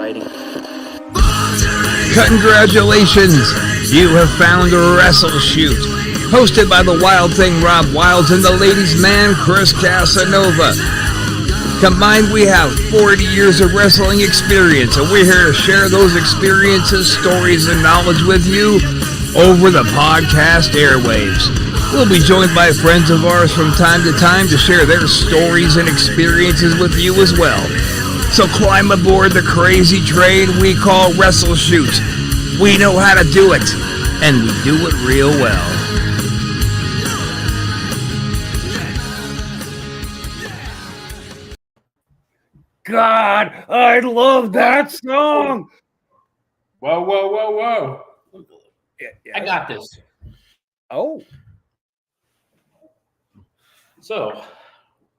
fighting. Congratulations! You have found WrestleShoot, hosted by the Wild Thing Rob Wilds and the ladies' man Chris Casanova. Combined, we have 40 years of wrestling experience, and we're here to share those experiences, stories, and knowledge with you over the podcast airwaves. We'll be joined by friends of ours from time to time to share their stories and experiences with you as well. So climb aboard the crazy train we call WrestleShoot. We know how to do it, and we do it real well. God, I love that song. Whoa. Yeah. I got this. Oh. So,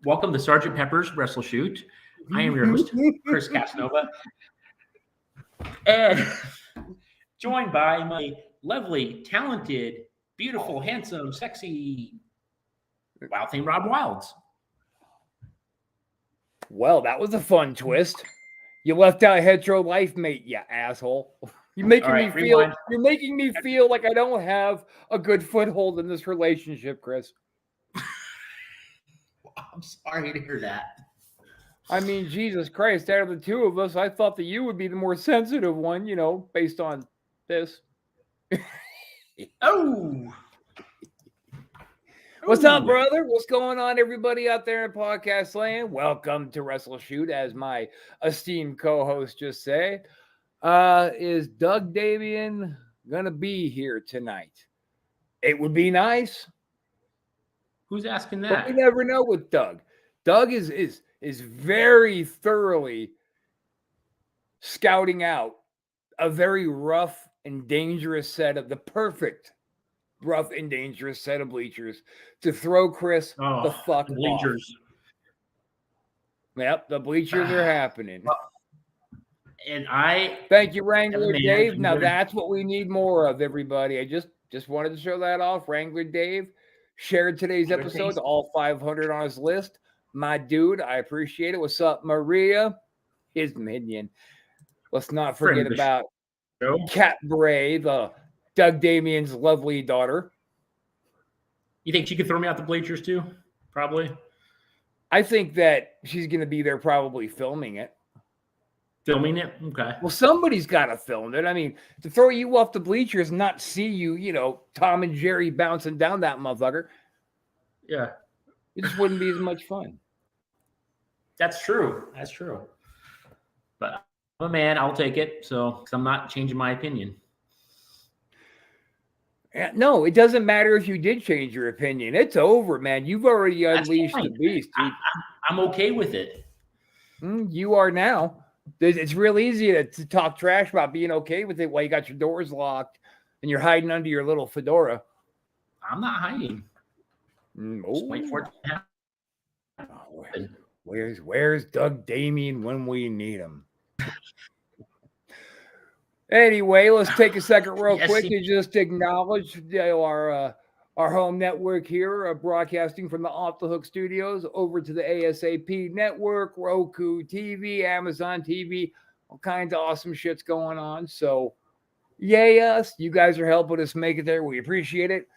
welcome to Sergeant Pepper's WrestleShoot. I am your host, Chris Casanova. And joined by my lovely, talented, beautiful, handsome, sexy, Wild Thing Rob Wilds. Well, that was a fun twist. You left out hetero life mate, you asshole. You're making me feel like I don't have a good foothold in this relationship, Chris. I'm sorry to hear that. I mean, Jesus Christ, out of the two of us, I thought that you would be the more sensitive one, you know, based on this. Oh. What's up, brother? What's going on, everybody out there in podcast land? Welcome to WrestleShoot, as my esteemed co-host just said. Is Doug Davian gonna be here tonight? It would be nice. Who's asking that? But we never know with Doug. Doug is very thoroughly scouting out a very rough and dangerous set of the perfect rough and dangerous set of bleachers to throw Chris the fuck bleachers off. Yep, the bleachers are happening. And I thank you, Wrangler Dave. Now that's what we need more of, everybody. I just wanted to show that off. Wrangler Dave shared today's episode to all 500 on his list. My dude, I appreciate it. What's up, Maria? His minion. Let's not forget about Cat Bray, the Doug Damian's lovely daughter. You think she could throw me out the bleachers too? Probably. I think that she's going to be there probably filming it. Filming it? Okay. Well, somebody's got to film it. I mean, to throw you off the bleachers and not see you, you know, Tom and Jerry bouncing down that motherfucker. Yeah. It just wouldn't be as much fun. That's true. But I'm a man. I'll take it. So, because I'm not changing my opinion. No, it doesn't matter if you did change your opinion. It's over, man. You've already unleashed the beast. I'm okay with it. You are now. It's real easy to talk trash about being okay with it while you got your doors locked and you're hiding under your little fedora. I'm not hiding. Just wait for it to happen. Where's Doug Damian when we need him? Anyway, let's take a second real quick to just acknowledge our home network here, broadcasting from the Off the Hook Studios over to the ASAP network, Roku TV, Amazon TV, all kinds of awesome shit's going on. So, yay us. You guys are helping us make it there. We appreciate it.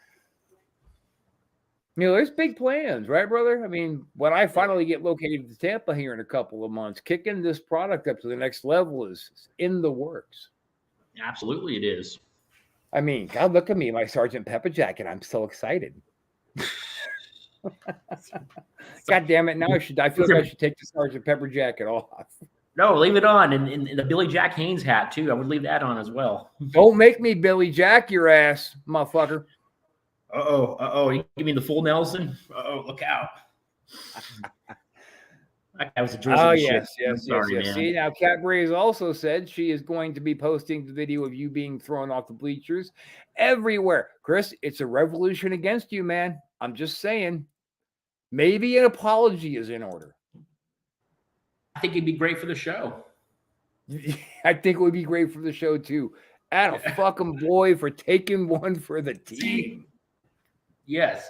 You know, there's big plans, right, brother? I mean, when I finally get located to Tampa here in a couple of months, kicking this product up to the next level is in the works. Absolutely, it is. I mean, God, look at me, my Sergeant Pepper jacket. I'm so excited. God damn it! Now I feel like I should take the Sergeant Pepper jacket off. No, leave it on, and the Billy Jack Haynes hat too. I would leave that on as well. Don't make me Billy Jack your ass, motherfucker. You give me the full Nelson. Look out. That was a drizzle. Oh, yes. See, now Cat Bray has also said she is going to be posting the video of you being thrown off the bleachers everywhere. Chris, it's a revolution against you, man. I'm just saying. Maybe an apology is in order. I think it'd be great for the show. I think it would be great for the show, too. Add a fucking boy for taking one for the team. Yes.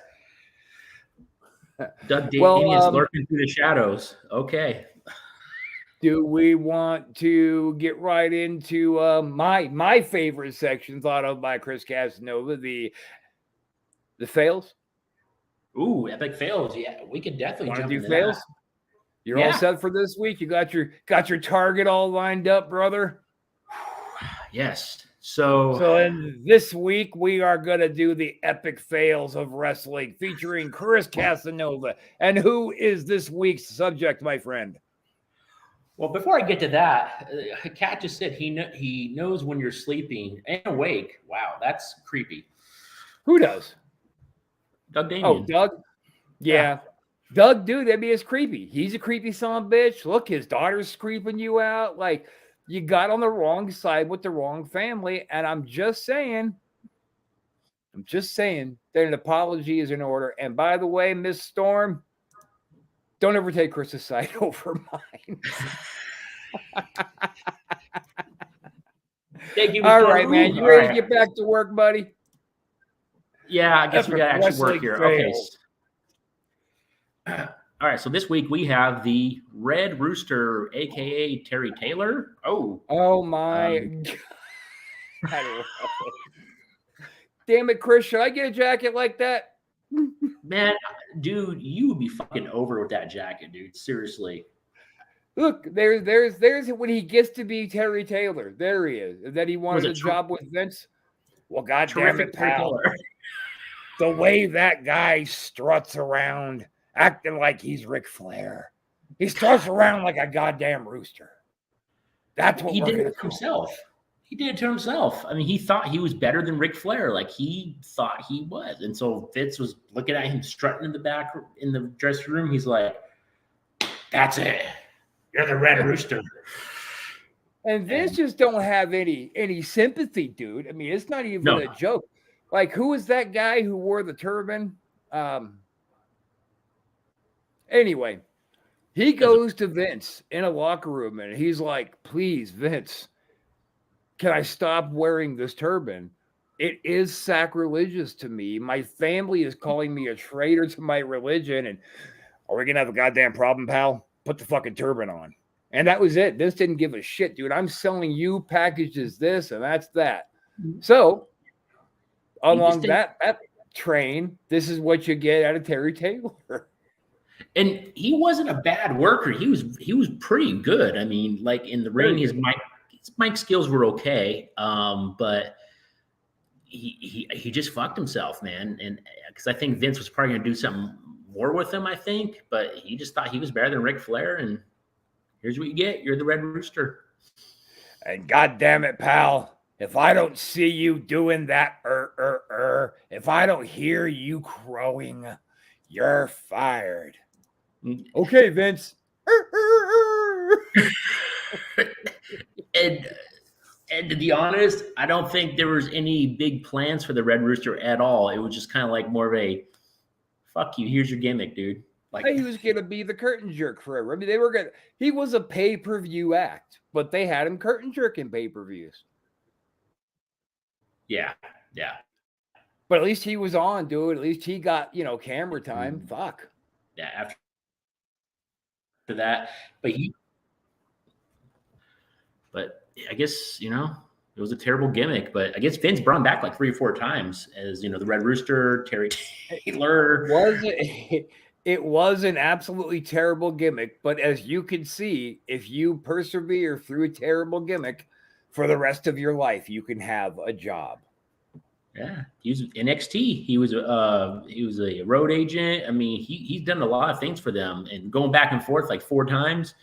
Doug Damian's lurking through the shadows. Okay. Do we want to get right into my favorite section thought of by Chris Casanova, the fails? Ooh, epic fails. Yeah, we could definitely Want to jump do into fails? that. You're all set for this week. You got your target all lined up, brother. Yes. So in this week, we are going to do the epic fails of wrestling featuring Chris Casanova. And who is this week's subject, my friend? Well, before I get to that, Kat just said he knows when you're sleeping and awake. Wow, that's creepy. Who does? Doug Damien. Oh, Doug? Yeah. Doug, dude, that'd be as creepy. He's a creepy son of a bitch. Look, his daughter's creeping you out. Like, you got on the wrong side with the wrong family. And I'm just saying that an apology is in order. And by the way, Miss Storm, don't ever take Chris's side over mine. Thank you, all right, man. You ready to get back to work, buddy? Yeah, I guess we got to actually work here. Fails. Okay. All right, so this week we have the Red Rooster, a.k.a. Terry Taylor. Oh, my God. I don't know. Damn it, Chris. Should I get a jacket like that? Man, dude, you would be fucking over with that jacket, dude. Seriously. Look, there's when he gets to be Terry Taylor. There he is. That he wanted a job with Vince. Well, God damn it, pal. The way that guy struts around, acting like he's Ric Flair. He struts around like a goddamn rooster. That's what he did it to himself. He did it to himself. I mean, he thought he was better than Ric Flair. Like, he thought he was. And so Vince was looking at him strutting in the back in the dressing room. He's like, that's it. You're the Red Rooster. And Vince just don't have any sympathy, dude. I mean, it's not even a joke. Like, who was that guy who wore the turban? Anyway, he goes to Vince in a locker room and he's like, please, Vince, can I stop wearing this turban? It is sacrilegious to me. My family is calling me a traitor to my religion. And are we going to have a goddamn problem, pal? Put the fucking turban on. And that was it. Vince didn't give a shit, dude. I'm selling you packages this and that's that. So along that train, this is what you get out of Terry Taylor. And he wasn't a bad worker. He was pretty good. I mean, like in the ring, his mic skills were okay. But he just fucked himself, man. And because I think Vince was probably going to do something more with him, I think. But he just thought he was better than Ric Flair. And here's what you get. You're the Red Rooster. And God damn it, pal. If I don't see you doing that, if I don't hear you crowing, you're fired. Okay, Vince. And to be honest, I don't think there was any big plans for the Red Rooster at all. It was just kind of like more of a, fuck you, here's your gimmick, dude. Like, he was going to be the curtain jerk forever. I mean, he was a pay-per-view act, but they had him curtain jerking pay-per-views. Yeah. But at least he was on, dude. At least he got, camera time. Fuck. Yeah, after that. But I guess, it was a terrible gimmick. But I guess Vince brought him back like 3 or 4 times as, the Red Rooster, Terry Taylor. It was an absolutely terrible gimmick. But as you can see, if you persevere through a terrible gimmick, for the rest of your life, you can have a job. Yeah, he was NXT. He was a road agent. I mean, he's done a lot of things for them, and going back and forth like 4 times.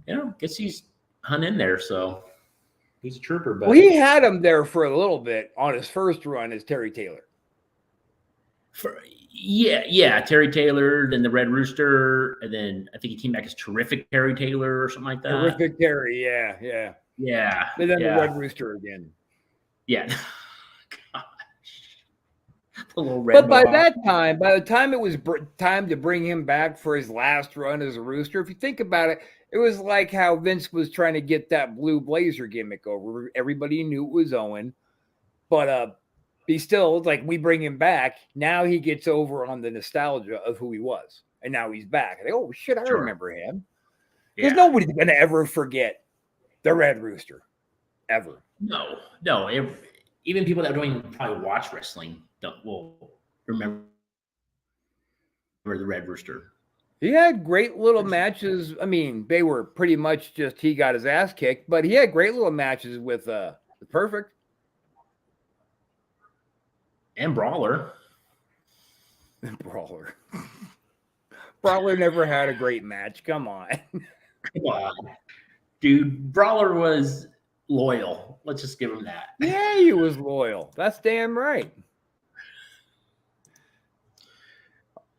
Guess he's hung in there. So he's a trooper. But he had him there for a little bit on his first run as Terry Taylor. Yeah, Terry Taylor, then the Red Rooster, and then I think he came back as Terrific Terry Taylor or something like that. Terrific Terry, yeah. Yeah. And then the Red Rooster again. Yeah. Gosh. The little red. But by the time it was time to bring him back for his last run as a Rooster, if you think about it, it was like how Vince was trying to get that blue blazer gimmick over. Everybody knew it was Owen. But he still, like, we bring him back. Now he gets over on the nostalgia of who he was. And now he's back. Like, oh, shit, I remember him. Because nobody's going to ever forget the Red Rooster. Ever. No. Even people that don't even probably watch wrestling will remember the Red Rooster. He had great little matches. I mean, they were pretty much just he got his ass kicked, but he had great little matches with the Perfect. And Brawler. Brawler never had a great match. Come on. Come on. Dude, Brawler was loyal. Let's just give him that. Yeah, he was loyal. That's damn right.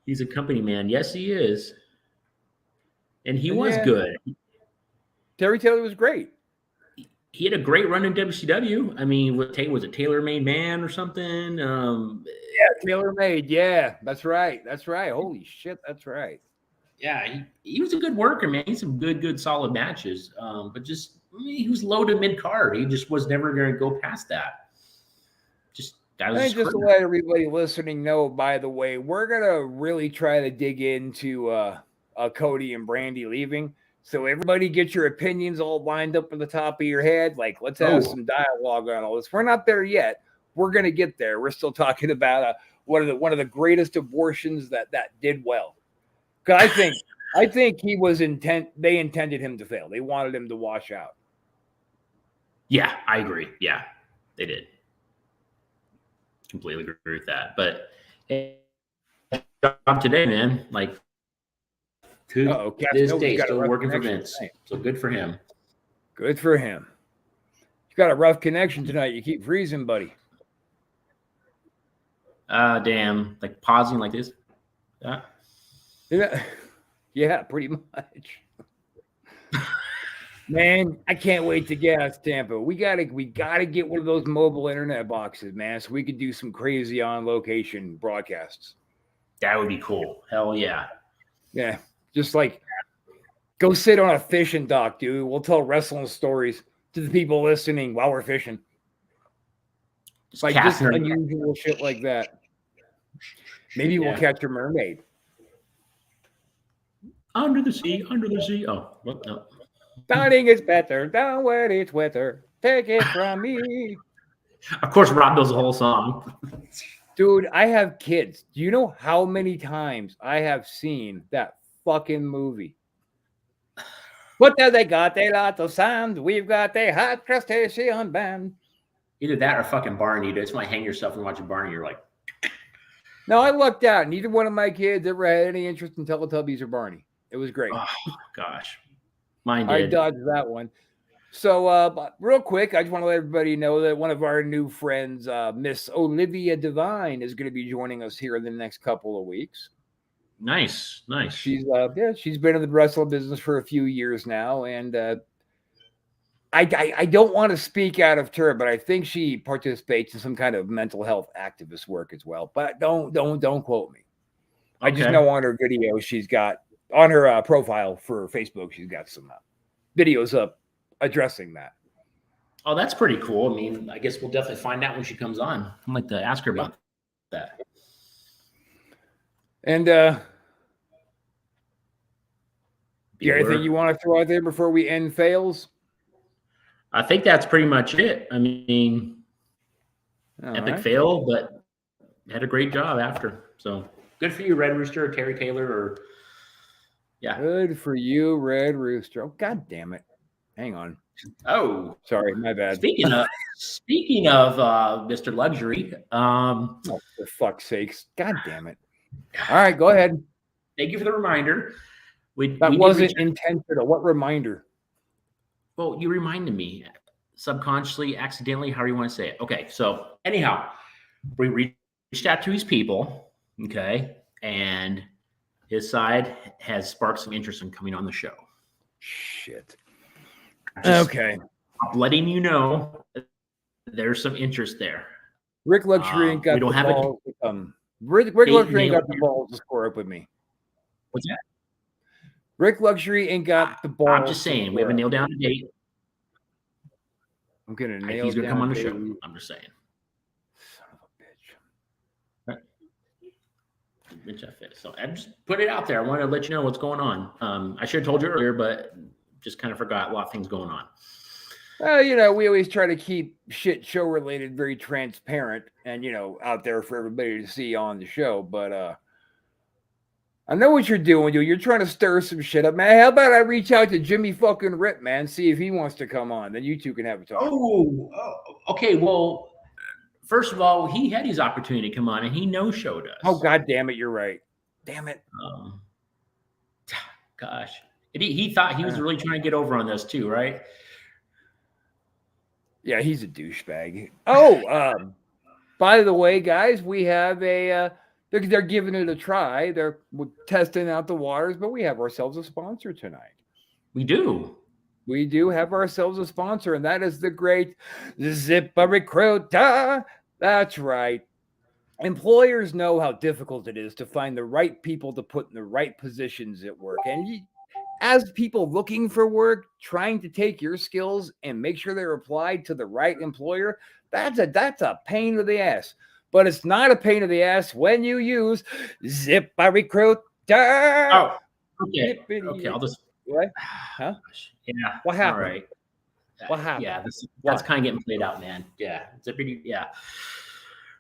He's a company man. Yes, he is. And he was good. Terry Taylor was great. He had a great run in WCW. I mean, was it Taylor Made Man or something? Taylor Made. Yeah, that's right. Holy shit, that's right. Yeah, he was a good worker, man. He had some good, solid matches. But just he was low to mid card. He just was never going to go past that. Just to let everybody listening know, by the way, we're gonna really try to dig into Cody and Brandy leaving. So everybody get your opinions all lined up at the top of your head. Like, let's have some dialogue on all this. We're not there yet. We're gonna get there. We're still talking about one of the greatest abortions that did well. Because I think he was they intended him to fail. They wanted him to wash out. Yeah, I agree. Yeah, they did. Completely agree with that. But today, man, like to this day, still working for Vince. Tonight. So good for him. Good for him. You got a rough connection tonight. You keep freezing, buddy. Damn. Like pausing like this. Yeah, pretty much. Man, I can't wait to get out to Tampa. We gotta get one of those mobile internet boxes, man, so we could do some crazy on location broadcasts. That would be cool. Hell yeah. Yeah. Just like go sit on a fishing dock, dude. We'll tell wrestling stories to the people listening while we're fishing. Just unusual shit like that. Maybe we'll catch a mermaid. Under the sea. Oh, well, no. Dining is better down where it's wetter. Take it from me. Of course, Rob knows the whole song. Dude, I have kids. Do you know how many times I have seen that fucking movie? What do they got? A lot of sand. We've got a hot crustacean band. Either that or fucking Barney. That's when I hang yourself and watch Barney. You're like, no, I lucked out. Neither one of my kids ever had any interest in Teletubbies or Barney. It was great. Oh, gosh. Mine did. I dodged that one. So, real quick, I just want to let everybody know that one of our new friends, Miss Olivia Devine, is going to be joining us here in the next couple of weeks. Nice. She's been in the wrestling business for a few years now, and I don't want to speak out of turn, but I think she participates in some kind of mental health activist work as well. But don't quote me. I just know on her video she's got on her profile for Facebook she's got some videos up addressing that. Oh, that's pretty cool. I mean, I guess we'll definitely find out when she comes on. I'd like to ask her about that. And do you have anything you want to throw out there before we end fails? I think that's pretty much it. I mean, epic fail, but had a great job after. So good for you, Red Rooster, or Terry Taylor, or yeah. Good for you, Red Rooster. Oh, God damn it. Hang on. Oh, sorry, my bad. Speaking of Mr. Luxury, oh, for fuck's sakes. God damn it. All right, go ahead. Thank you for the reminder. That wasn't intentional. What reminder? Well, you reminded me subconsciously, accidentally, however you want to say it. Okay, so anyhow, we reached out to his people, okay, and his side has sparked some interest in coming on the show. Shit. I'm letting you know there's some interest there. Rick Luxury ain't got the balls. Rick Luxury ain't got the balls to score up with me. What's that? Rick Luxury ain't got the balls. I'm just saying, we haven't nailed down a date. I'm gonna nail. He's gonna come on the show. I'm just saying. Son of a bitch. So I just put it out there. I wanted to let you know what's going on. I should have told you earlier, but just kind of forgot a lot of things going on. Well, we always try to keep shit show related very transparent and, out there for everybody to see on the show. But I know what you're doing, dude. You're trying to stir some shit up, man. How about I reach out to Jimmy fucking Rip, man, see if he wants to come on. Then you two can have a talk. Oh, okay. Well, first of all, he had his opportunity to come on, and he no-showed us. Oh, God damn it. You're right. Damn it. Gosh. He thought he was really trying to get over on this too, right? Yeah, he's a douchebag. Oh, by the way, guys, we have they're giving it a try. They're testing out the waters, but we have ourselves a sponsor tonight. We do. We do have ourselves a sponsor, and that is the great ZipRecruiter. That's right. Employers know how difficult it is to find the right people to put in the right positions at work. And as people looking for work, trying to take your skills and make sure they're applied to the right employer, that's a pain in the ass. But it's not a pain in the ass when you use ZipRecruiter. Oh, okay. Okay, I'll just. What? Huh? Yeah. What happened? All right. What happened? Yeah, that's kind of getting played out, man. Yeah. Yeah.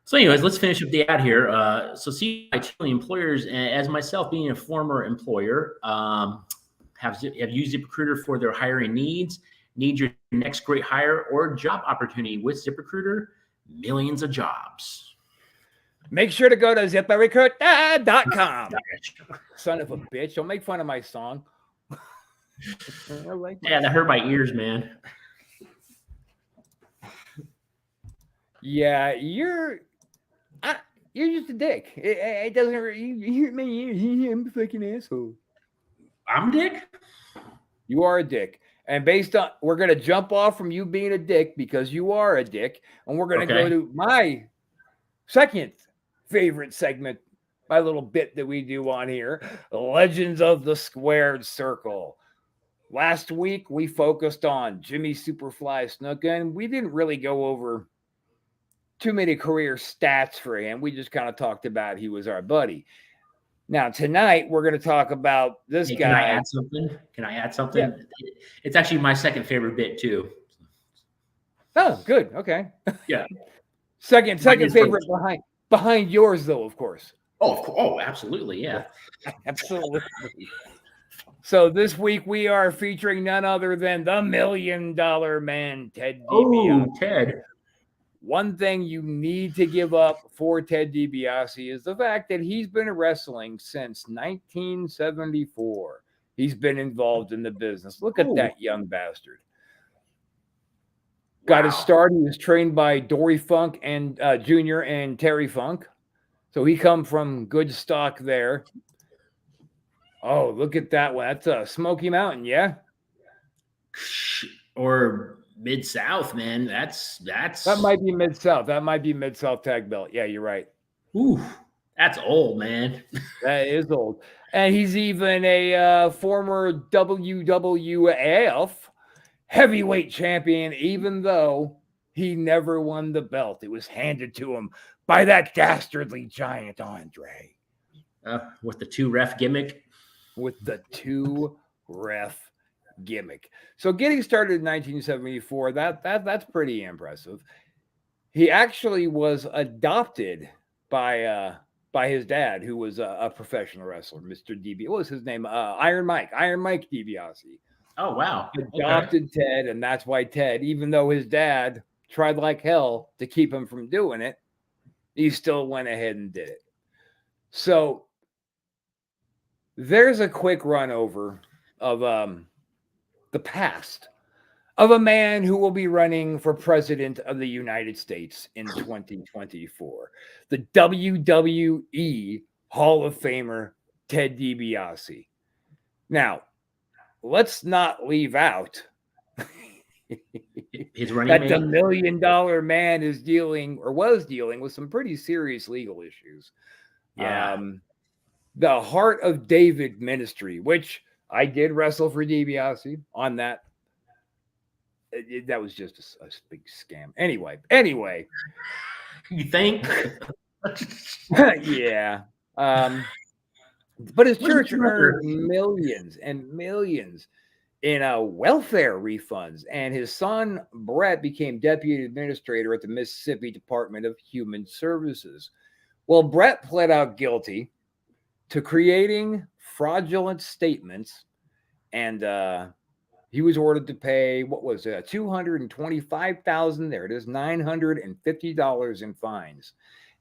So, anyways, let's finish up the ad here. So, see, I tell employers, as myself being a former employer, have used ZipRecruiter for their hiring needs. Need your next great hire or job opportunity with ZipRecruiter? Millions of jobs. Make sure to go to ZipRecruiter.com. Son of a bitch! Don't make fun of my song. Yeah, that hurt my ears, man. Yeah, you're just a dick. It doesn't. I'm a fucking asshole. I'm a dick. You are a dick, and based on we're gonna jump off from you being a dick because you are a dick, and we're gonna go to my second favorite segment, my little bit that we do on here, Legends of the Squared Circle. Last week we focused on Jimmy Superfly Snuka, and we didn't really go over too many career stats for him. We just kind of talked about he was our buddy. Now, tonight, we're going to talk about this guy. Can I add something? Yeah. It's actually my second favorite bit, too. Oh, good. Okay. Yeah. Second favorite behind yours, though, of course. Oh, absolutely. Yeah. Absolutely. So this week, we are featuring none other than the $1 Million Man, Ted DiBiase. Oh, Ted. One thing you need to give up for Ted DiBiase is the fact that he's been wrestling since 1974. He's been involved in the business. Look at that young bastard. Got his start. He was trained by Dory Funk and Jr. and Terry Funk. So he come from good stock there. Oh, look at that one. That's Smoky Mountain, yeah? Or Mid-South, man. That might be Mid-South. That might be Mid-South tag belt. Yeah, you're right. Ooh, that's old, man. That is old. And he's even a former WWF heavyweight champion, even though he never won the belt. It was handed to him by that dastardly giant Andre. With the 2-ref gimmick? With the 2-ref gimmick. So getting started in 1974, that's pretty impressive. He actually was adopted by his dad, who was a professional wrestler, Mr. DiBiase. What was his name? Iron Mike DiBiase. Oh, wow. Adopted Ted, and that's why Ted, even though his dad tried like hell to keep him from doing it, he still went ahead and did it. So there's a quick run over of the past of a man who will be running for president of the United States in 2024. The WWE Hall of Famer, Ted DiBiase. Now, let's not leave out his running that mate. the $1 Million Man is dealing or was dealing with some pretty serious legal issues. Yeah. The Heart of David Ministry, which I did wrestle for DiBiase on that. That was just a big scam. Anyway. You think? Yeah. But his church earned millions and millions in welfare refunds, and his son Brett became deputy administrator at the Mississippi Department of Human Services. Well, Brett pled out guilty to creating fraudulent statements, and he was ordered to pay, what was it, $225,000, there it is, $950 in fines.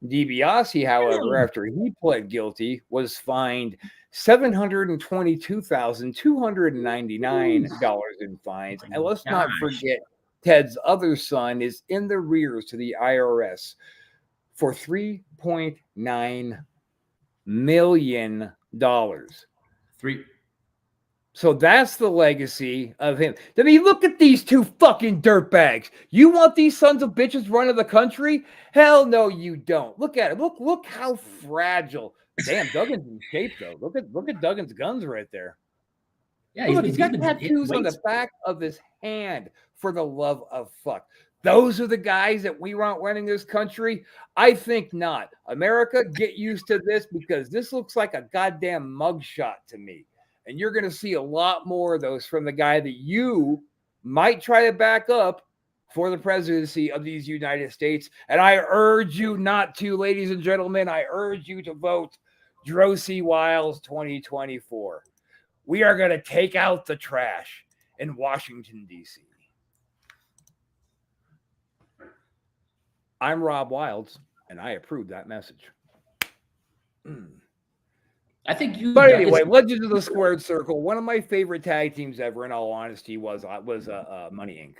Dibiase, however, after he pled guilty, was fined $722,299 in fines. And let's not forget, Ted's other son is in the rears to the IRS for $3.9 million. So that's the legacy of him. I mean, look at these two fucking dirtbags. You want these sons of bitches running the country? Hell no, you don't. Look at it. Look how fragile. Damn, Duggan's in shape though. Look at Duggan's guns right there. Yeah, look, he's got tattoos on the back of his hand. For the love of fuck. Those are the guys that we want running this country? I think not. America, get used to this, because this looks like a goddamn mugshot to me. And you're going to see a lot more of those from the guy that you might try to back up for the presidency of these United States. And I urge you not to, ladies and gentlemen. I urge you to vote Drosy Wiles 2024. We are going to take out the trash in Washington, D.C. I'm Rob Wilds, and I approve that message. I think you. But anyway, Legends of the Squared Circle. One of my favorite tag teams ever, in all honesty, was Money Inc.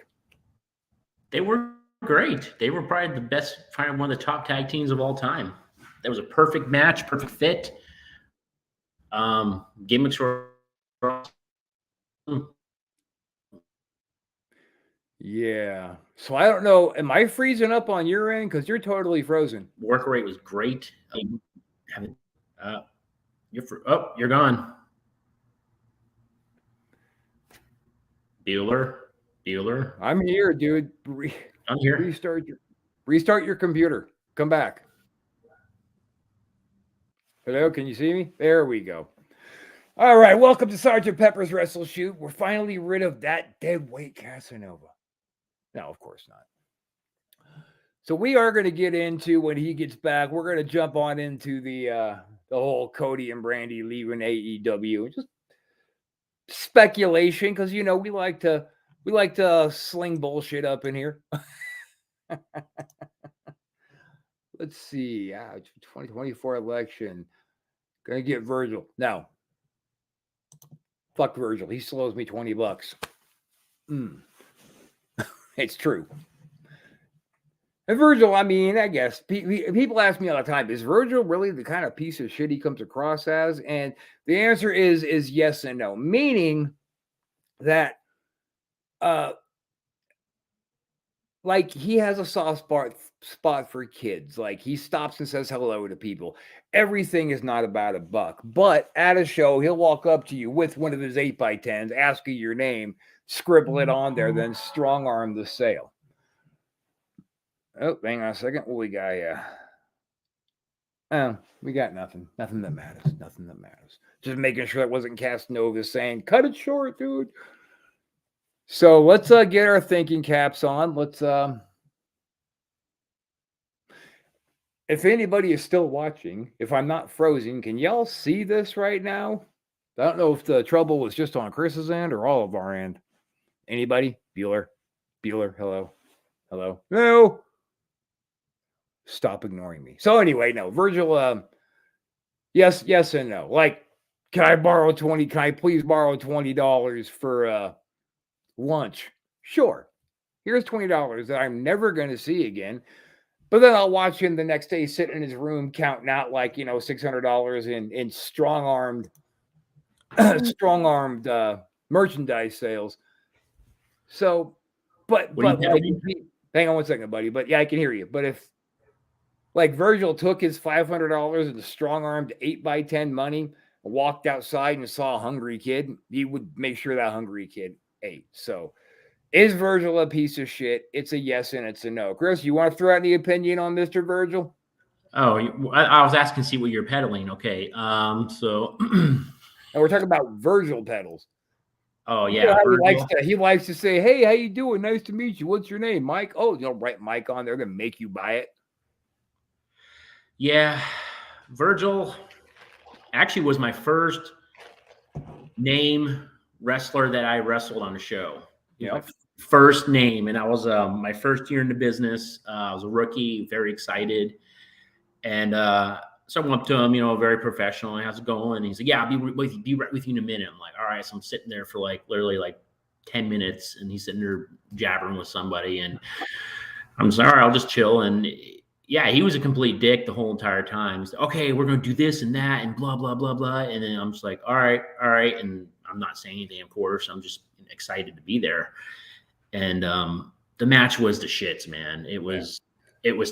They were great. They were probably the best, probably one of the top tag teams of all time. That was a perfect match, perfect fit. Gimmicks were. Yeah. So I don't know. Am I freezing up on your end? Because you're totally frozen. Work rate was great. You're gone. Bueller. I'm here, dude. I'm here. Restart your computer. Come back. Hello, can you see me? There we go. All right, welcome to Sergeant Pepper's WrestleShoot. We're finally rid of that deadweight Casanova. No, of course not. So we are going to get into, when he gets back, we're going to jump on into the whole Cody and Brandy leaving AEW. Just speculation, because we like to sling bullshit up in here. Let's see. 2024 election. Gonna get Virgil. No. Fuck Virgil. He slows me $20. It's true. And Virgil, I mean, I guess people ask me all the time, is Virgil really the kind of piece of shit he comes across as? And the answer is yes and no. Meaning that like he has a soft spot for kids. Like he stops and says hello to people. Everything is not about a buck. But at a show, he'll walk up to you with one of his 8x10s, ask you your name, scribble it on there, then strong arm the sale. Oh, hang on a second. What we got here? Oh, we got nothing. Nothing that matters. Nothing that matters. Just making sure it wasn't Casanova saying, cut it short, dude. So let's get our thinking caps on. Let's if anybody is still watching, if I'm not frozen, can y'all see this right now? I don't know if the trouble was just on Chris's end or all of our end. Anybody? Bueller, hello. No. Stop ignoring me. So anyway, no. Virgil, yes and no. Like, can I please borrow $20 for lunch? Sure. Here's $20 that I'm never going to see again. But then I'll watch him the next day sitting in his room counting out like, $600 in strong-armed merchandise sales. So, but like, hang on one second, buddy. But yeah, I can hear you. But if like Virgil took his $500 in strong-armed 8x10 money and walked outside and saw a hungry kid, he would make sure that hungry kid ate. So is Virgil a piece of shit? It's a yes and it's a no. Chris, you want to throw out any opinion on Mr. Virgil? Oh, I was asking to see what you're peddling. Okay. So. And we're talking about Virgil pedals. Oh You yeah. know Virgil. he likes to say, "Hey, how you doing? Nice to meet you. What's your name, Mike?" Oh, write Mike on there. They're gonna make you buy it. Yeah. Virgil actually was my first name wrestler that I wrestled on the show. Yeah. First name. And I was my first year in the business. I was a rookie, very excited. And so I went up to him, very professional. How's it going? And he's like, yeah, I'll be right with you in a minute. I'm like, all right. So I'm sitting there for literally 10 minutes, and he's sitting there jabbering with somebody. And I'm sorry, all right, I'll just chill. And yeah, he was a complete dick the whole entire time. He's like, okay, we're going to do this and that and blah, blah, blah, blah. And then I'm just like, all right. And I'm not saying anything, of course. I'm just excited to be there. And the match was the shits, man. It was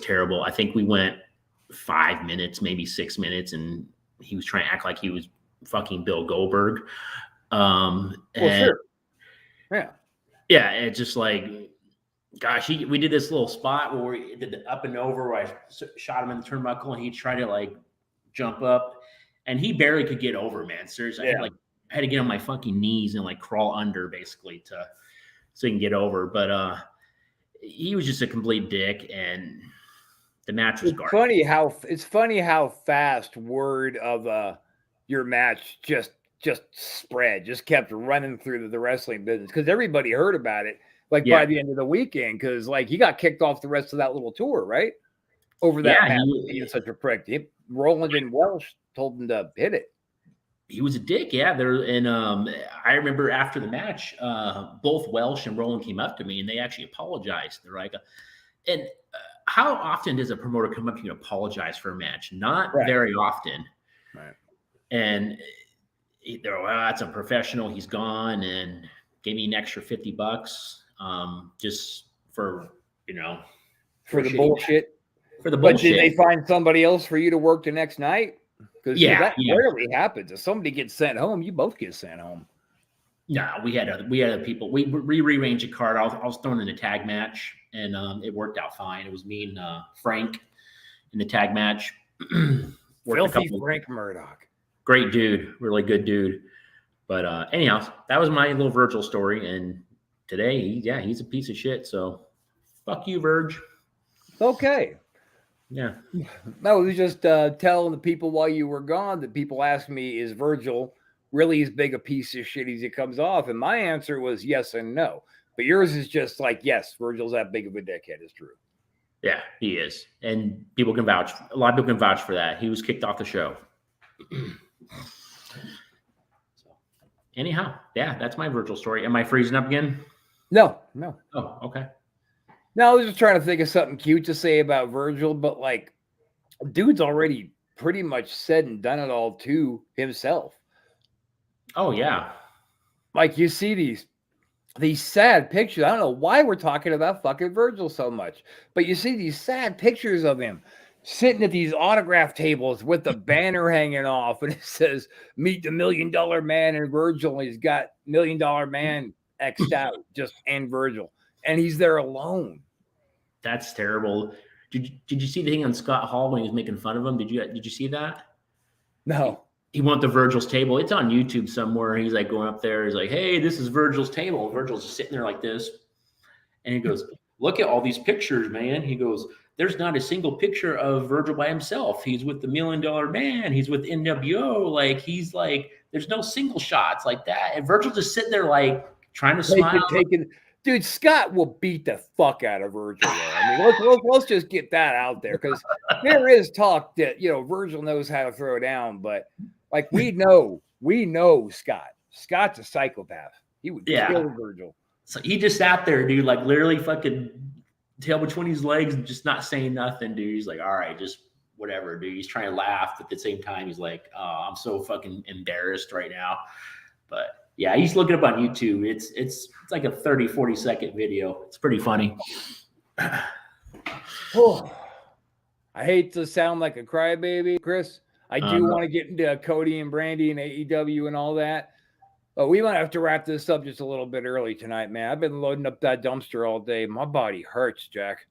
terrible. I think we went 5 minutes, maybe 6 minutes, and he was trying to act like he was fucking Bill Goldberg. Sure. Yeah, it's just gosh, we did this little spot where we did the up and over where I shot him in the turnbuckle, and he tried to jump up, and he barely could get over, man. Seriously, I had to get on my fucking knees and crawl under basically so he can get over. But he was just a complete dick, and the match was garbage. It's funny how fast word of your match just spread, just kept running through the wrestling business, because everybody heard about it by the end of the weekend, because he got kicked off the rest of that little tour, right? Over that match, being such a prick. Roland and Welsh told him to hit it. He was a dick, yeah. And I remember after the match, both Welsh and Roland came up to me, and they actually apologized. They're like, how often does a promoter come up to you and apologize for a match? Not very often. Right. And they're like, that's a professional. He's gone, and gave me an extra $50 just for for the bullshit. For the bullshit. But did they find somebody else for you to work the next night? Because that rarely happens. If somebody gets sent home, you both get sent home. No, we had other people. We rearranged a card. I was thrown in a tag match, and it worked out fine. It was me and Frank in the tag match. Filthy Frank Murdoch. Great dude, really good dude. But anyhow, that was my little Virgil story. And today, he's a piece of shit. So fuck you, Virg. Okay. Yeah. No, it was just telling the people while you were gone that people asked me, is Virgil really as big a piece of shit as he comes off? And my answer was yes and no. But yours is just yes, Virgil's that big of a dickhead. Is true. Yeah, he is. And people can vouch. A lot of people can vouch for that. He was kicked off the show. So, anyhow, that's my Virgil story. Am I freezing up again? No. Oh, okay. No, I was just trying to think of something cute to say about Virgil, but dude's already pretty much said and done it all to himself. Oh yeah. You see these sad pictures. I don't know why we're talking about fucking Virgil so much, but you see these sad pictures of him sitting at these autograph tables with the banner hanging off, and it says, "Meet the $1 Million Man," and Virgil, and he's got $1 Million Man X'd out, and Virgil, and he's there alone. That's terrible. Did you see the thing on Scott Hall when he was making fun of him? Did you see that? No. He went to Virgil's table. It's on YouTube somewhere. He's going up there. He's like, "Hey, this is Virgil's table." Virgil's just sitting there like this. And he goes, "Look at all these pictures, man." He goes, "There's not a single picture of Virgil by himself. He's with the $1 Million Man. He's with NWO. There's no single shots like that." And Virgil's just sitting there trying to smile. Dude, Scott will beat the fuck out of Virgil. I mean, let's just get that out there, because there is talk that Virgil knows how to throw down, but we know Scott. Scott's a psychopath. He would kill Virgil. So he just sat there, dude, literally fucking tail between his legs and just not saying nothing, dude. He's like, all right, just whatever, dude. He's trying to laugh, but at the same time, he's like, oh, I'm so fucking embarrassed right now. But yeah, he's looking up on YouTube. It's like a 30, 40 second video. It's pretty funny. Oh, I hate to sound like a crybaby, Chris. I do want to get into Cody and Brandy and AEW and all that. But we might have to wrap this up just a little bit early tonight, man. I've been loading up that dumpster all day. My body hurts, Jack.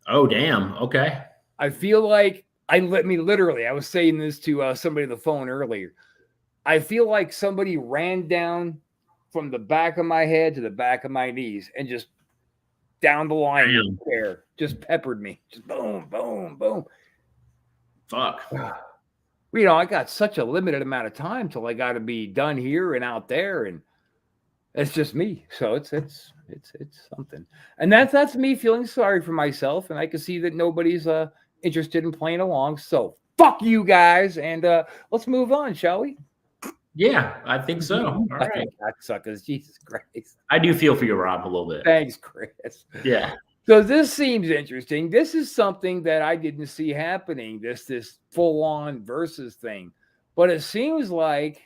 Oh, damn. Okay. I feel like literally, I was saying this to somebody on the phone earlier. I feel like somebody ran down from the back of my head to the back of my knees and just down the line with the chair, just peppered me. Just boom, boom, boom. Fuck. You know, I got such a limited amount of time till I got to be done here and out there, and it's just me. So it's something, and that's me feeling sorry for myself, and I can see that nobody's interested in playing along. So fuck you guys, and let's move on, shall we? Yeah, I think so. All right, cocksuckers, Jesus Christ. I do feel for you, Rob, a little bit. Thanks, Chris. Yeah. So this seems interesting. This is something that I didn't see happening. This full-on versus thing, but it seems like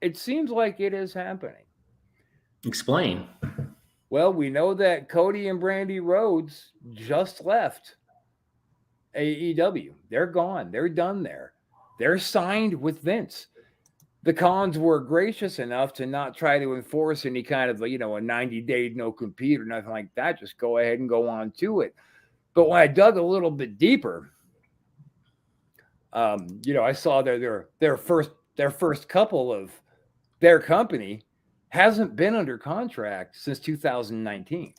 it is happening. Explain. Well, we know that Cody and Brandy Rhodes just left AEW. They're gone. They're done there. They're signed with Vince. The Khans were gracious enough to not try to enforce any kind of, a 90-day no compete or nothing like that. Just go ahead and go on to it. But when I dug a little bit deeper, I saw their first couple of their company hasn't been under contract since 2019.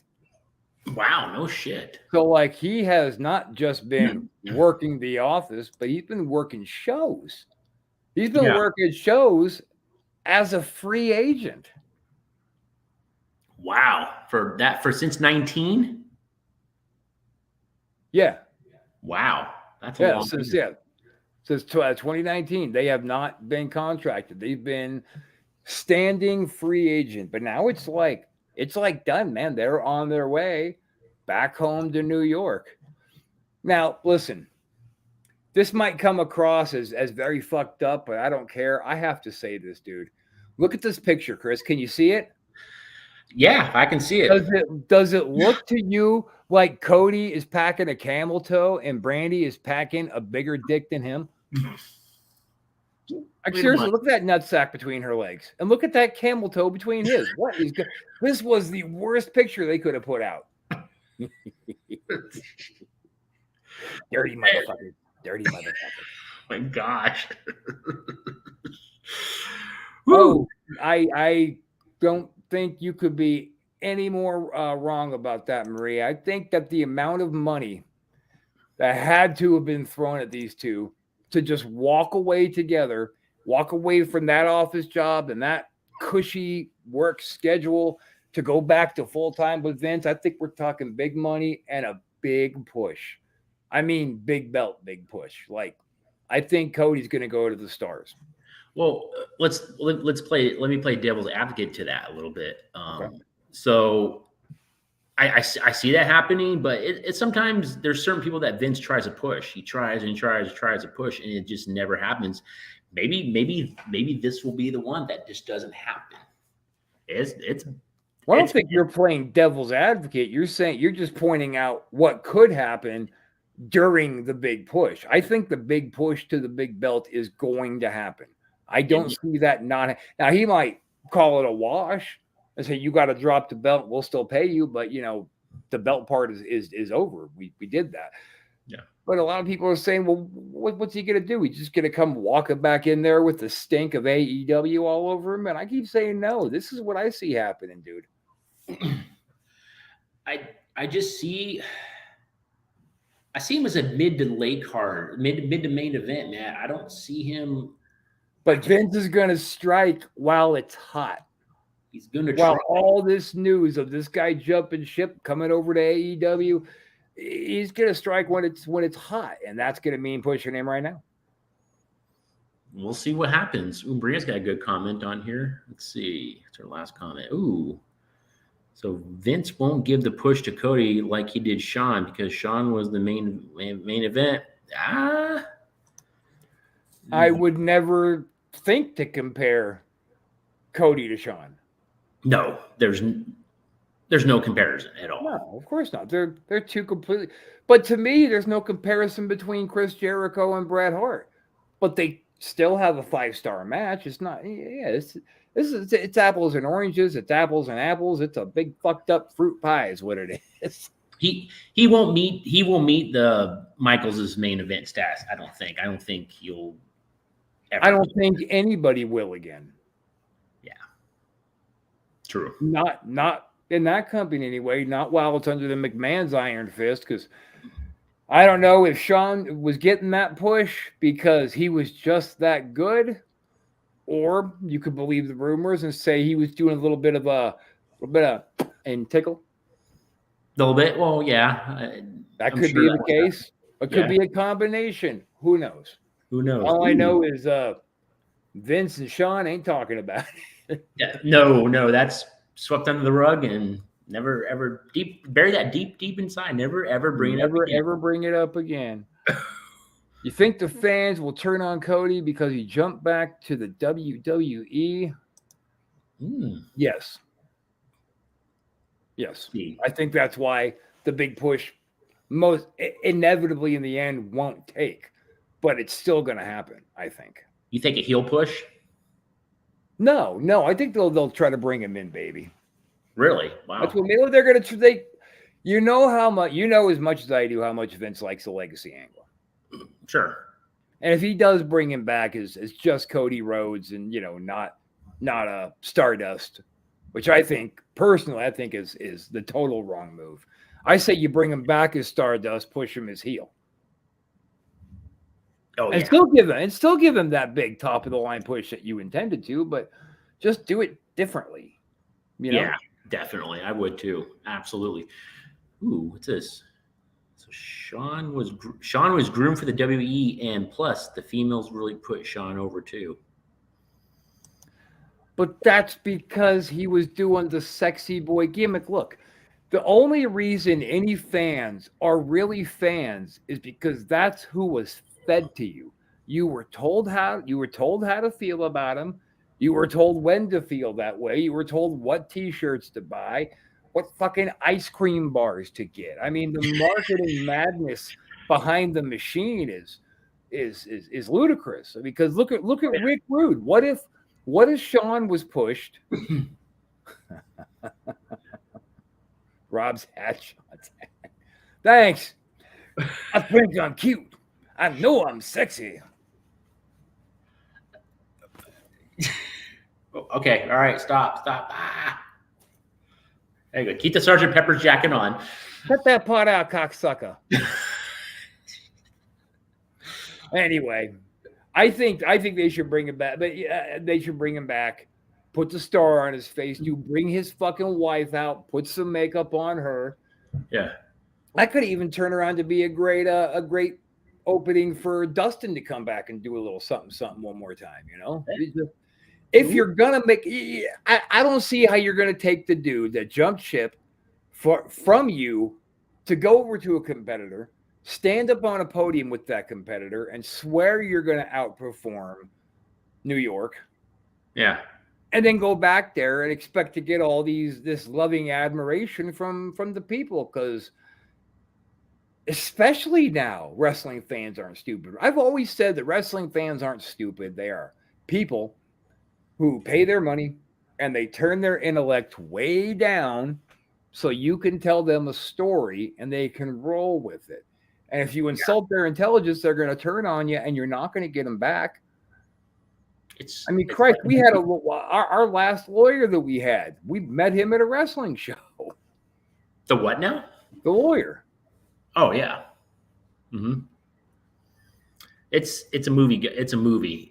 Wow, no shit. So like he has not just been working the office, but he's been working shows. He's been working shows as a free agent. Wow. For since 19? Yeah. Wow. That's a long since 2019. They have not been contracted. They've been standing free agent. But now it's like done, man. They're on their way back home to New York. Now, listen. This might come across as very fucked up, but I don't care. I have to say this, dude. Look at this picture, Chris. Can you see it? Yeah, I can see it. Does it look to you like Cody is packing a camel toe and Brandy is packing a bigger dick than him? Seriously, look at that nutsack between her legs. And look at that camel toe between his. What is good? This was the worst picture they could have put out. Dirty motherfucker. Dirty motherfucker. My gosh. Oh, I don't think you could be any more wrong about that, Marie. I think that the amount of money that had to have been thrown at these two to just walk away together, walk away from that office job and that cushy work schedule to go back to full-time with Vince, I think we're talking big money and a big push. I mean, big belt, big push. Like, I think Cody's going to go to the Stars. Well, let me play devil's advocate to that a little bit. Okay. So I see that happening, but it sometimes there's certain people that Vince tries to push. He tries to push, and it just never happens. Maybe this will be the one that just doesn't happen. Well, I don't think you're playing devil's advocate. You're saying you're just pointing out what could happen during the big push. I think the big push to the big belt is going to happen. I don't see that not. Now, he might call it a wash and say, you got to drop the belt. We'll still pay you. But, the belt part is over. We did that. Yeah. But a lot of people are saying, well, what's he going to do? He's just going to come walking back in there with the stink of AEW all over him. And I keep saying, no, this is what I see happening, dude. I just see... I see him as a mid to late card, mid to main event, man. I don't see him. But Vince is going to strike while it's hot. He's going to while all this news of this guy jumping ship coming over to AEW, he's going to strike when it's hot, and that's going to mean pushing him right now. We'll see what happens. Bria's got a good comment on here. Let's see. It's her last comment. Ooh. So Vince won't give the push to Cody like he did Shawn because Shawn was the main event. I would never think to compare Cody to Shawn. No, there's no comparison at all. No, of course not. They're two completely. But to me, there's no comparison between Chris Jericho and Bret Hart. But they still have a 5-star match. It's not. Yeah, it's apples and oranges. It's apples and apples. It's a big fucked up fruit pie is what it is. He will meet the Michaels' main event status. I don't think he'll ever. I don't think anybody will again. Yeah. True. Not in that company anyway, not while it's under the McMahon's iron fist, because I don't know if Sean was getting that push because he was just that good, or you could believe the rumors and say he was doing a little bit of and tickle. A little bit. Well, yeah. That could be the case. It could be a combination. Who knows? Who knows? All I know is Vince and Sean ain't talking about it. Yeah, no, that's swept under the rug and never ever bury that deep inside. Never ever bring it up again. You think the fans will turn on Cody because he jumped back to the WWE? Yes. I think that's why the big push most inevitably in the end won't take, but it's still going to happen, I think. You think a heel push? No, I think they'll try to bring him in, baby. Really? Wow. That's what they're going to. You know how much, as much as I do, how much Vince likes the legacy angle. Sure. And if he does bring him back as just Cody Rhodes and not a Stardust, which I think personally is the total wrong move. I say you bring him back as Stardust, push him as heel. Oh, and still give him that big top of the line push that you intended to, but just do it differently. Yeah, definitely. I would too. Absolutely. Ooh, what's this? So Sean was groomed for the WWE, and plus the females really put Sean over too. But that's because he was doing the sexy boy gimmick. Look, the only reason any fans are really fans is because that's who was fed to you. You were told how to feel about him. You were told when to feel that way. You were told what t-shirts to buy, what fucking ice cream bars to get. I mean, the marketing madness behind the machine is ludicrous. Because look at Rick Rude. What if Sean was pushed? Rob's hat shots. Thanks. I think I'm cute. I know I'm sexy. Okay. All right. Stop. Ah. There you go. Keep the Sgt. Pepper's jacket on. Cut that pot out, cocksucker. Anyway, I think they should bring him back. But they should bring him back. Put the star on his face. You bring his fucking wife out. Put some makeup on her. Yeah. That could even turn around to be a great opening for Dustin to come back and do a little something one more time. If you're gonna make, I don't see how you're gonna take the dude that jumped ship from you to go over to a competitor, stand up on a podium with that competitor, and swear you're gonna outperform New York. Yeah. And then go back there and expect to get all this loving admiration from the people, because especially now, wrestling fans aren't stupid. I've always said that wrestling fans aren't stupid. They are people who pay their money and they turn their intellect way down so you can tell them a story and they can roll with it. And if you insult their intelligence, they're going to turn on you and you're not going to get them back. Christ, we had our last lawyer that we met him at a wrestling show. The what now? The lawyer. Oh yeah. Mm-hmm. It's a movie. It's a movie.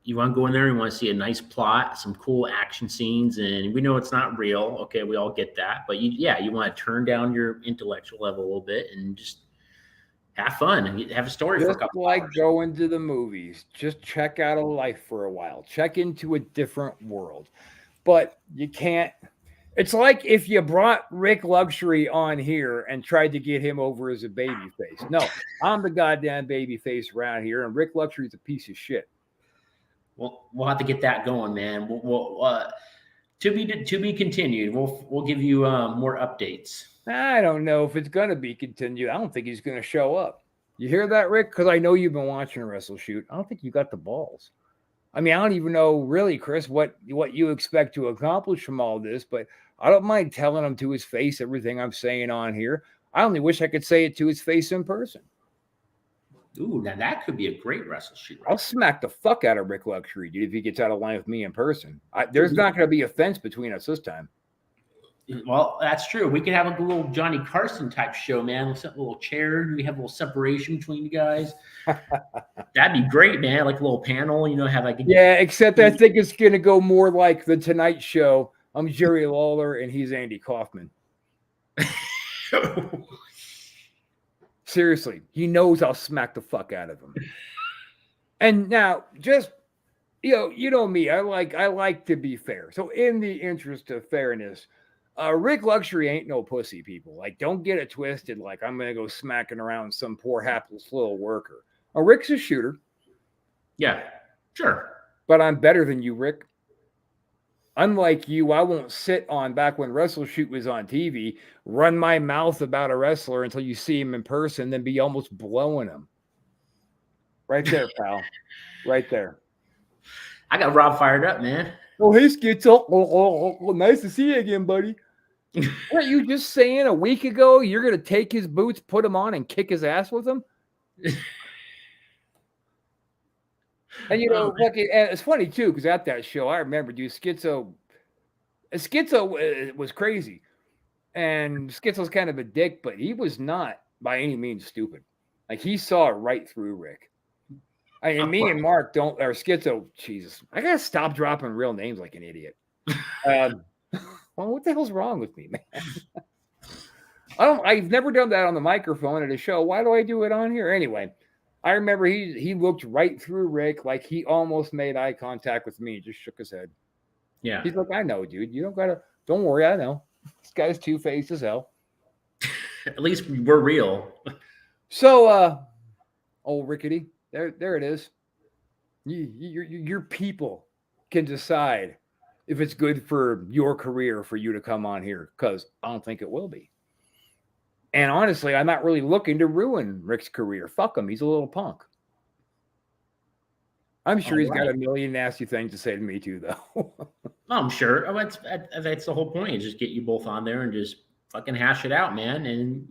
You want to go in there and want to see a nice plot, some cool action scenes, and we know it's not real. Okay, we all get that, but you want to turn down your intellectual level a little bit and just have fun and have a story for a couple like hours. Going to the movies. Just check out a life for a while. Check into a different world. But you can't. It's like if you brought Rick Luxury on here and tried to get him over as a babyface. No, I'm the goddamn babyface around here, and Rick Luxury's a piece of shit. We'll have to get that going, man. We'll to be continued. We'll give you more updates. I don't know if it's going to be continued. I don't think he's going to show up. You hear that, Rick? Because I know you've been watching WrestleShoot. I don't think you got the balls. I mean, I don't even know really, Chris, what you expect to accomplish from all this, but I don't mind telling him to his face everything I'm saying on here. I only wish I could say it to his face in person. Ooh, now that could be a great WrestleShoot. I'll smack the fuck out of Rick Luxury, dude, if he gets out of line with me in person. There's not going to be a fence between us this time. Well, that's true. We could have a little Johnny Carson type show, man. With a little chair. We have a little separation between you guys. That'd be great, man. Like a little panel, have like except I think it's going to go more like the Tonight Show. I'm Jerry Lawler and he's Andy Kaufman. Seriously, he knows I'll smack the fuck out of him. And now, just you know me, I like to be fair. So, in the interest of fairness, Rick Luxury ain't no pussy, people. Like, don't get it twisted. Like, I'm gonna go smacking around some poor hapless little worker. Rick's a shooter. Yeah, sure. But I'm better than you, Rick. Unlike you, I won't sit on, back when WrestleShoot was on TV, run my mouth about a wrestler until you see him in person, then be almost blowing him. Right there, pal. Right there. I got Rob fired up, man. Oh, hey, Schizo. Oh, nice to see you again, buddy. Weren't you just saying a week ago you're going to take his boots, put them on, and kick his ass with them? And it's funny too, because at that show, I remember, dude, Schizo was crazy, and Schizo's kind of a dick, but he was not by any means stupid. Like, he saw right through Rick. I mean, me and Mark or Schizo. Jesus, I gotta stop dropping real names like an idiot. Well, what the hell's wrong with me, man? I've never done that on the microphone at a show. Why do I do it on here anyway? I remember he looked right through Rick, like he almost made eye contact with me, just shook his head. Yeah. He's like, I know, dude. You don't worry, I know. This guy's two-faced as hell. At least we're real. So, old Rickety, there it is. Your people can decide if it's good for your career for you to come on here, because I don't think it will be. And honestly, I'm not really looking to ruin Rick's career. Fuck him. He's a little punk. I'm sure he's got a million nasty things to say to me too, though. I'm sure. That's the whole point, is just get you both on there and just fucking hash it out, man. And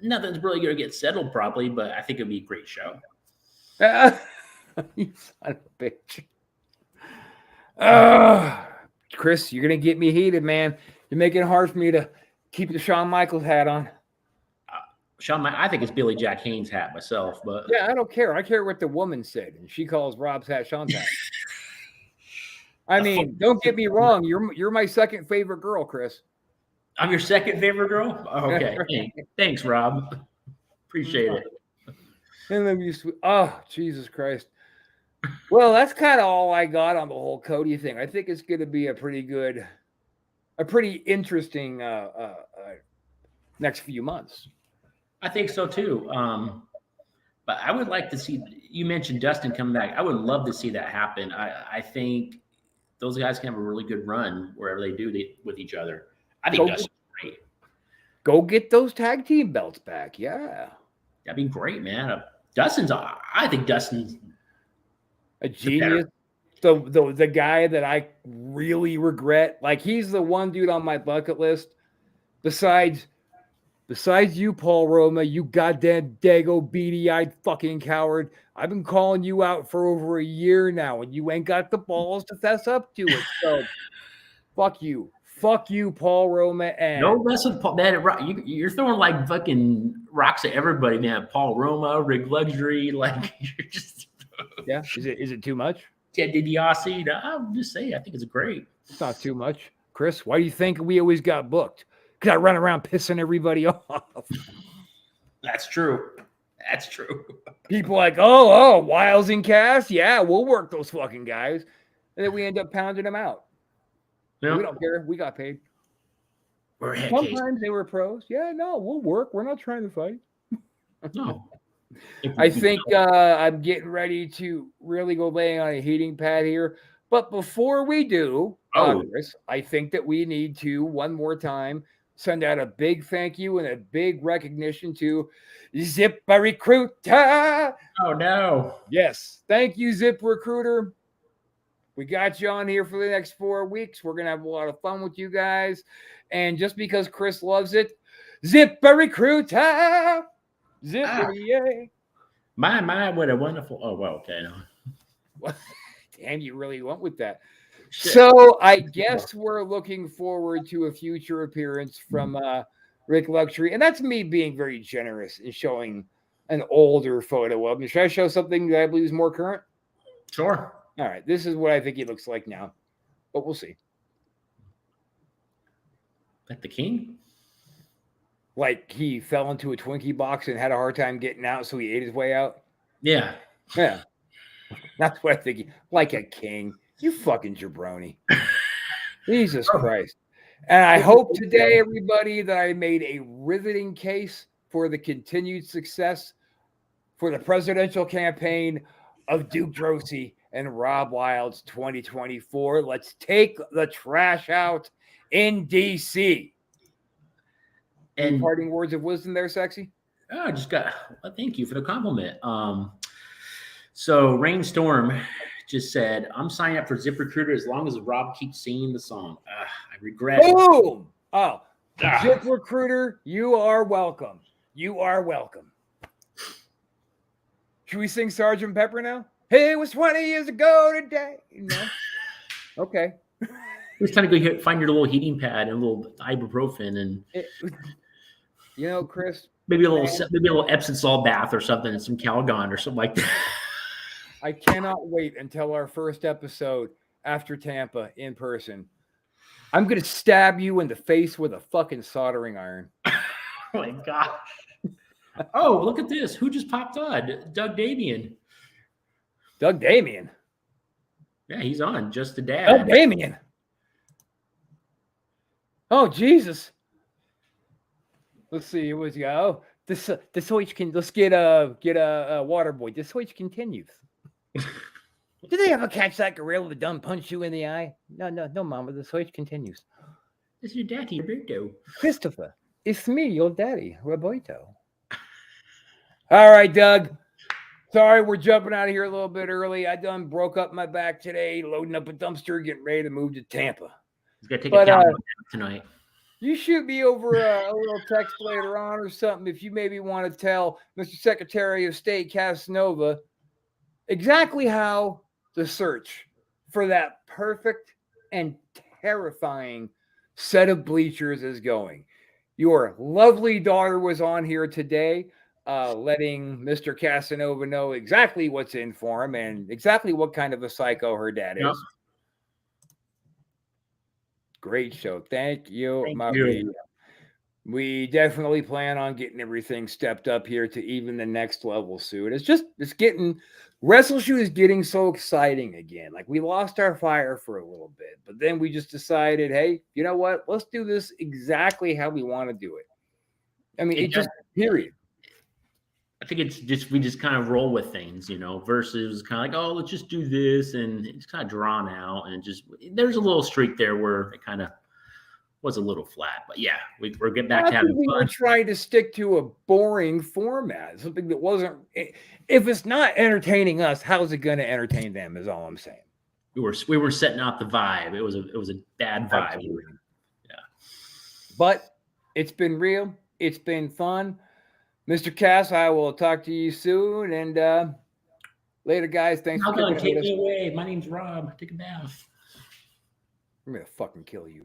nothing's really going to get settled probably, but I think it'll be a great show. You son of a bitch. Chris, you're going to get me heated, man. You're making it hard for me to keep the Shawn Michaels hat on. I think it's Billy Jack Haynes' hat myself, but yeah, I don't care. I care what the woman said, and she calls Rob's hat Shawn's hat. I mean, don't get me wrong. You're my second favorite girl, Chris. I'm your second favorite girl? Okay. Thanks, Rob. Appreciate it. And then Jesus Christ. Well, that's kind of all I got on the whole Cody thing. I think it's going to be a pretty interesting next few months. I think so too. But I would like to see, you mentioned Dustin coming back. I would love to see that happen. I think those guys can have a really good run wherever they do with each other. I think Dustin's great. Go get those tag team belts back. Yeah. That'd be great, man. I think Dustin's a genius. The guy that I really regret, like, he's the one dude on my bucket list besides you, Paul Roma, you goddamn dago beady-eyed fucking coward. I've been calling you out for over a year now, and you ain't got the balls to fess up to it. So, fuck you, Paul Roma. And no mess with Paul, man. You're throwing like fucking rocks at everybody, man. Paul Roma, Rick Luxury, like, you're just yeah. Is it too much? Yeah, Dibiase. I'm just saying, I think it's great. It's not too much, Chris. Why do you think we always got booked? Because I run around pissing everybody off. That's true. People like, oh, Wiles and Cass. Yeah, we'll work those fucking guys. And then we end up pounding them out. Yeah. We don't care. We got paid. Sometimes they were pros. Yeah, no, we'll work. We're not trying to fight. No. I think I'm getting ready to really go laying on a heating pad here. But before we do, Chris, I think that we need to, one more time, send out a big thank you and a big recognition to Zip Recruiter. Oh, no. Yes. Thank you, Zip Recruiter. We got you on here for the next 4 weeks. We're going to have a lot of fun with you guys. And just because Chris loves it, Zipper Recruiter. Zipper, My, what a wonderful. Oh, well, okay. No. Damn, you really went with that. Shit. So I guess we're looking forward to a future appearance from Rick Luxury. And that's me being very generous in showing an older photo of him. Should I show something that I believe is more current? Sure. All right. This is what I think he looks like now. But we'll see. Like the king? Like he fell into a Twinkie box and had a hard time getting out, so he ate his way out? Yeah. Yeah. That's what I think. Like a king. You fucking jabroni. Jesus Christ. And I hope today, everybody, that I made a riveting case for the continued success for the presidential campaign of Duke Drosy and Rob Wild's 2024. Let's take the trash out in D.C. And parting words of wisdom there, Sexy? Oh, I just got, well, thank you for the compliment. So Rainstorm just said, I'm signing up for ZipRecruiter as long as Rob keeps singing the song. I regret it. Boom! Oh, ZipRecruiter, you are welcome. You are welcome. Should we sing Sgt. Pepper now? Hey, it was 20 years ago today. No? Okay. It's time to go find your little heating pad and a little ibuprofen and you know, Chris, maybe a little Epsom salt bath or something and some Calgon or something like that. I cannot wait until our first episode after Tampa in person. I'm gonna stab you in the face with a fucking soldering iron. Oh my gosh. Oh, look at this. Who just popped on? Doug Damien. Doug Damien. Yeah, he's on. Just a Dad. Doug Damien. Oh, Jesus. Let's see. What was he got? Oh, this switch can. Let's get a water boy. This switch continues. Did they ever catch that gorilla that done punch you in the eye? No, Mama. The switch continues. This is your daddy, Roberto. Christopher, it's me, your daddy, Roberto. All right, Doug. Sorry, we're jumping out of here a little bit early. I done broke up my back today, loading up a dumpster, getting ready to move to Tampa. He's got to take a down tonight. You shoot me over a little text later on or something if you maybe want to tell Mr. Secretary of State Casanova exactly how the search for that perfect and terrifying set of bleachers is going. Your lovely daughter was on here today, letting Mr. Casanova know exactly what's in for him and exactly what kind of a psycho her dad is. Great show. Thank you, Maria. We definitely plan on getting everything stepped up here to even the next level soon. WrestleShoot is getting so exciting again. Like, we lost our fire for a little bit, but then we just decided, hey, you know what? Let's do this exactly how we want to do it. I mean, period. I think it's just, we just kind of roll with things, you know, versus kind of like, oh, let's just do this. And it's kind of drawn out and just, there's a little streak there where it kind of was a little flat, but yeah, we're getting back to having fun. We were trying to stick to a boring format, something that wasn't, if it's not entertaining us, how's it going to entertain them is all I'm saying. We were setting out the vibe. It was a bad vibe. Absolutely. Yeah. But it's been real. It's been fun. Mr. Cass, I will talk to you soon. And later, guys. Thanks for coming. Take me away. My name's Rob. Take a bath. I'm going to fucking kill you.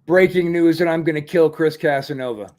Breaking news, and I'm going to kill Chris Casanova.